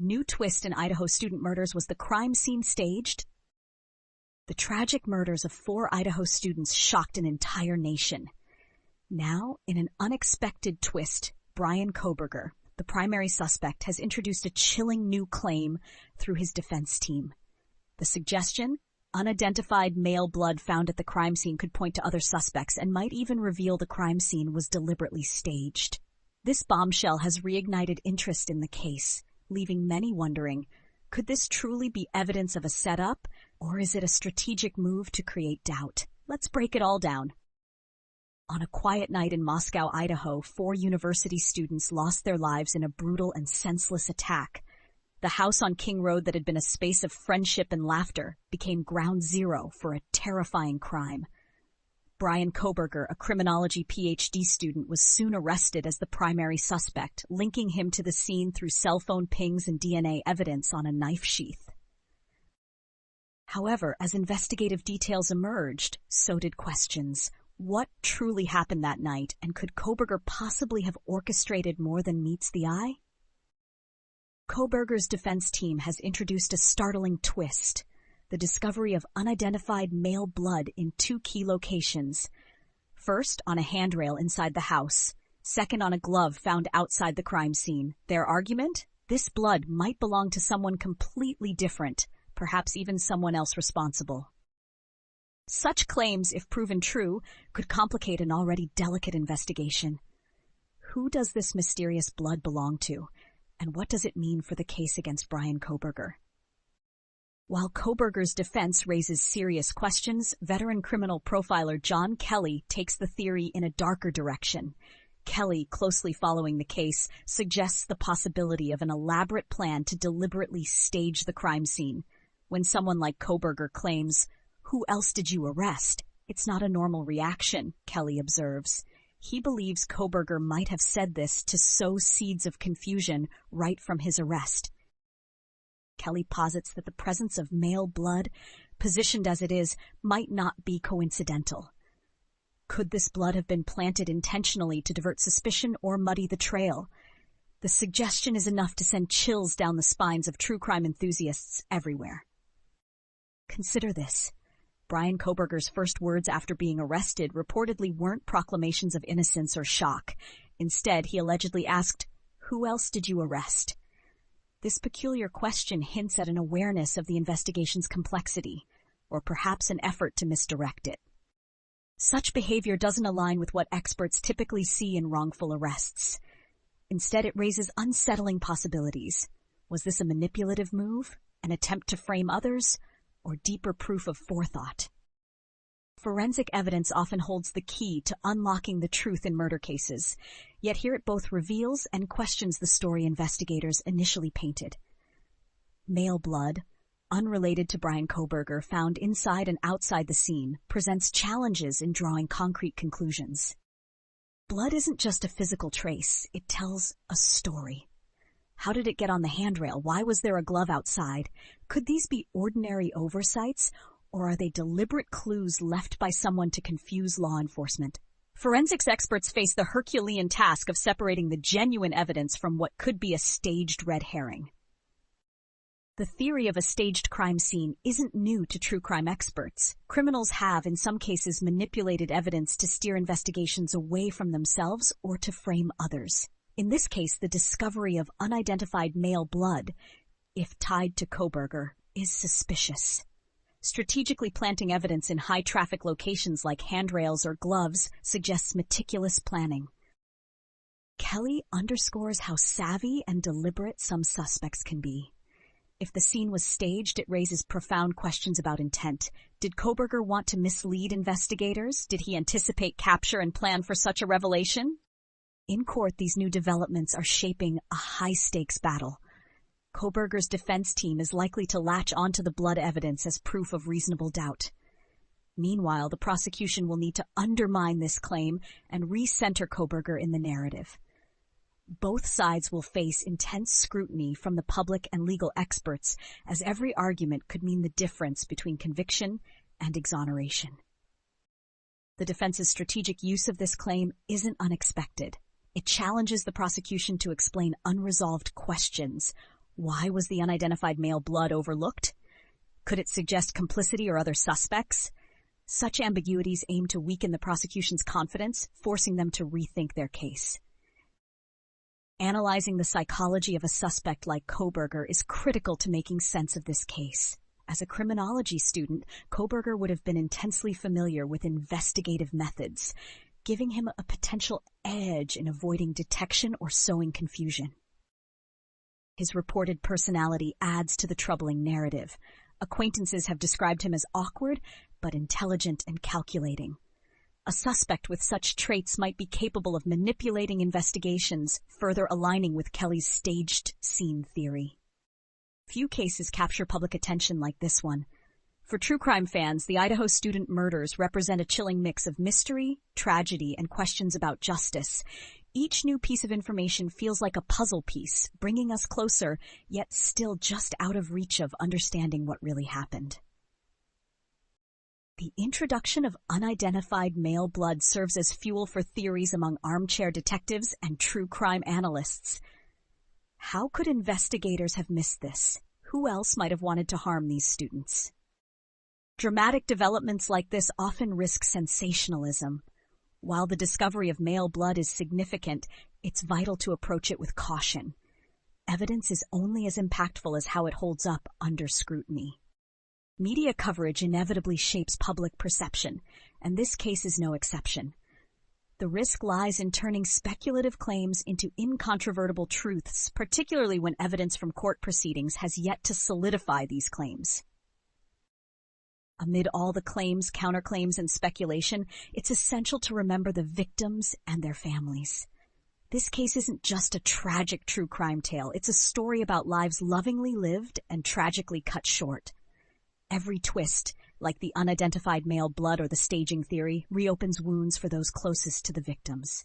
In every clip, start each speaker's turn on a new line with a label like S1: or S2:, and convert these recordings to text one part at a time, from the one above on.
S1: New twist in Idaho student murders: was the crime scene staged? The tragic murders of 4 Idaho students shocked an entire nation. Now, in an unexpected twist, Bryan Kohberger, the primary suspect, has introduced a chilling new claim through his defense team. The suggestion: unidentified male blood found at the crime scene could point to other suspects and might even reveal the crime scene was deliberately staged. This bombshell has reignited interest in the case, leaving many wondering, could this truly be evidence of a setup, or is it a strategic move to create doubt? Let's break it all down. On a quiet night in Moscow, Idaho, 4 university students lost their lives in a brutal and senseless attack. The house on King Road that had been a space of friendship and laughter became ground zero for a terrifying crime. Bryan Kohberger, a criminology PhD student, was soon arrested as the primary suspect, linking him to the scene through cell phone pings and DNA evidence on a knife sheath. However, as investigative details emerged, so did questions. What truly happened that night, and could Kohberger possibly have orchestrated more than meets the eye? Kohberger's defense team has introduced a startling twist: the discovery of unidentified male blood in 2 key locations. First, on a handrail inside the house. Second, on a glove found outside the crime scene. Their argument? This blood might belong to someone completely different, perhaps even someone else responsible. Such claims, if proven true, could complicate an already delicate investigation. Who does this mysterious blood belong to? And what does it mean for the case against Bryan Kohberger? While Kohberger's defense raises serious questions, veteran criminal profiler John Kelly takes the theory in a darker direction. Kelly, closely following the case, suggests the possibility of an elaborate plan to deliberately stage the crime scene. When someone like Kohberger claims, "Who else did you arrest?" it's not a normal reaction, Kelly observes. He believes Kohberger might have said this to sow seeds of confusion right from his arrest. Kelly posits that the presence of male blood, positioned as it is, might not be coincidental. Could this blood have been planted intentionally to divert suspicion or muddy the trail? The suggestion is enough to send chills down the spines of true crime enthusiasts everywhere. Consider this. Bryan Kohberger's first words after being arrested reportedly weren't proclamations of innocence or shock. Instead, he allegedly asked, "Who else did you arrest?" This peculiar question hints at an awareness of the investigation's complexity, or perhaps an effort to misdirect it. Such behavior doesn't align with what experts typically see in wrongful arrests. Instead, it raises unsettling possibilities. Was this a manipulative move, an attempt to frame others, or deeper proof of forethought? Forensic evidence often holds the key to unlocking the truth in murder cases, yet here it both reveals and questions the story investigators initially painted. Male blood, unrelated to Bryan Kohberger, found inside and outside the scene, presents challenges in drawing concrete conclusions. Blood isn't just a physical trace, it tells a story. How did it get on the handrail? Why was there a glove outside? Could these be ordinary oversights, or are they deliberate clues left by someone to confuse law enforcement? Forensics experts face the Herculean task of separating the genuine evidence from what could be a staged red herring. The theory of a staged crime scene isn't new to true crime experts. Criminals have, in some cases, manipulated evidence to steer investigations away from themselves or to frame others. In this case, the discovery of unidentified male blood, if tied to Kohberger, is suspicious. Strategically planting evidence in high-traffic locations like handrails or gloves suggests meticulous planning. Kelly underscores how savvy and deliberate some suspects can be. If the scene was staged, it raises profound questions about intent. Did Kohberger want to mislead investigators? Did he anticipate capture and plan for such a revelation? In court, these new developments are shaping a high-stakes battle. Kohberger's defense team is likely to latch onto the blood evidence as proof of reasonable doubt. Meanwhile, the prosecution will need to undermine this claim and recenter Kohberger in the narrative. Both sides will face intense scrutiny from the public and legal experts, as every argument could mean the difference between conviction and exoneration. The defense's strategic use of this claim isn't unexpected. It challenges the prosecution to explain unresolved questions. Why was the unidentified male blood overlooked? Could it suggest complicity or other suspects? Such ambiguities aim to weaken the prosecution's confidence, forcing them to rethink their case. Analyzing the psychology of a suspect like Kohberger is critical to making sense of this case. As a criminology student, Kohberger would have been intensely familiar with investigative methods, giving him a potential edge in avoiding detection or sowing confusion. His reported personality adds to the troubling narrative. Acquaintances have described him as awkward, but intelligent and calculating. A suspect with such traits might be capable of manipulating investigations, further aligning with Kelly's staged scene theory. Few cases capture public attention like this one. For true crime fans, the Idaho student murders represent a chilling mix of mystery, tragedy, and questions about justice. Each new piece of information feels like a puzzle piece, bringing us closer, yet still just out of reach of understanding what really happened. The introduction of unidentified male blood serves as fuel for theories among armchair detectives and true crime analysts. How could investigators have missed this? Who else might have wanted to harm these students? Dramatic developments like this often risk sensationalism. While the discovery of male blood is significant, it's vital to approach it with caution. Evidence is only as impactful as how it holds up under scrutiny. Media coverage inevitably shapes public perception, and this case is no exception. The risk lies in turning speculative claims into incontrovertible truths, particularly when evidence from court proceedings has yet to solidify these claims. Amid all the claims, counterclaims, and speculation, it's essential to remember the victims and their families. This case isn't just a tragic true crime tale. It's a story about lives lovingly lived and tragically cut short. Every twist, like the unidentified male blood or the staging theory, reopens wounds for those closest to the victims.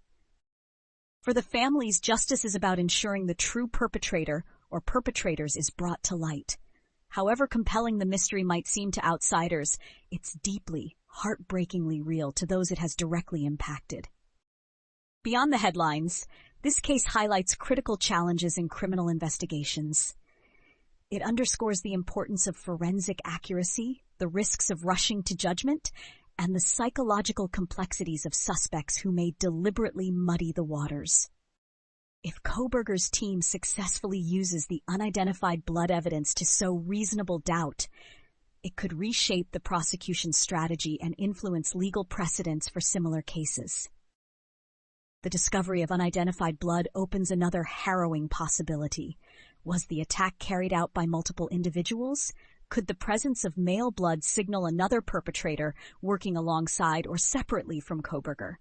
S1: For the families, justice is about ensuring the true perpetrator or perpetrators is brought to light. However compelling the mystery might seem to outsiders, it's deeply, heartbreakingly real to those it has directly impacted. Beyond the headlines, this case highlights critical challenges in criminal investigations. It underscores the importance of forensic accuracy, the risks of rushing to judgment, and the psychological complexities of suspects who may deliberately muddy the waters. If Kohberger's team successfully uses the unidentified blood evidence to sow reasonable doubt, it could reshape the prosecution's strategy and influence legal precedents for similar cases. The discovery of unidentified blood opens another harrowing possibility. Was the attack carried out by multiple individuals? Could the presence of male blood signal another perpetrator working alongside or separately from Kohberger?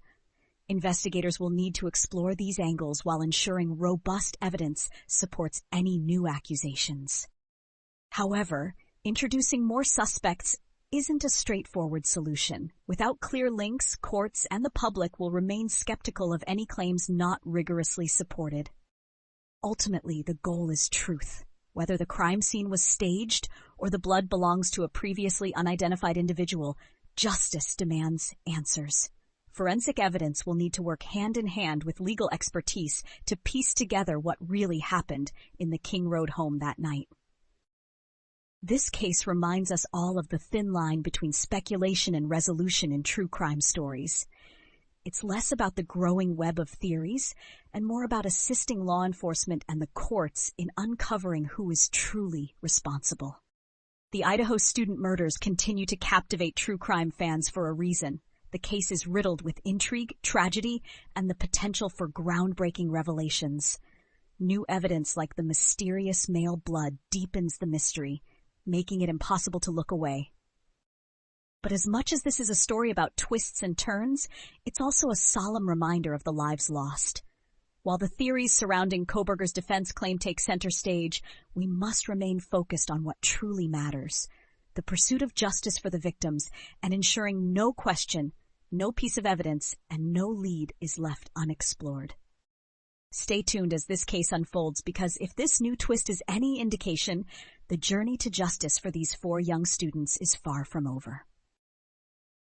S1: Investigators will need to explore these angles while ensuring robust evidence supports any new accusations. However, introducing more suspects isn't a straightforward solution. Without clear links, courts and the public will remain skeptical of any claims not rigorously supported. Ultimately, the goal is truth. Whether the crime scene was staged or the blood belongs to a previously unidentified individual, justice demands answers. Forensic evidence will need to work hand in hand with legal expertise to piece together what really happened in the King Road home that night. This case reminds us all of the thin line between speculation and resolution in true crime stories. It's less about the growing web of theories and more about assisting law enforcement and the courts in uncovering who is truly responsible. The Idaho student murders continue to captivate true crime fans for a reason. The case is riddled with intrigue, tragedy, and the potential for groundbreaking revelations. New evidence like the mysterious male blood deepens the mystery, making it impossible to look away. But as much as this is a story about twists and turns, it's also a solemn reminder of the lives lost. While the theories surrounding Kohberger's defense claim take center stage, we must remain focused on what truly matters: the pursuit of justice for the victims and ensuring no question, no piece of evidence, and no lead is left unexplored. Stay tuned as this case unfolds, because if this new twist is any indication, the journey to justice for these 4 young students is far from over.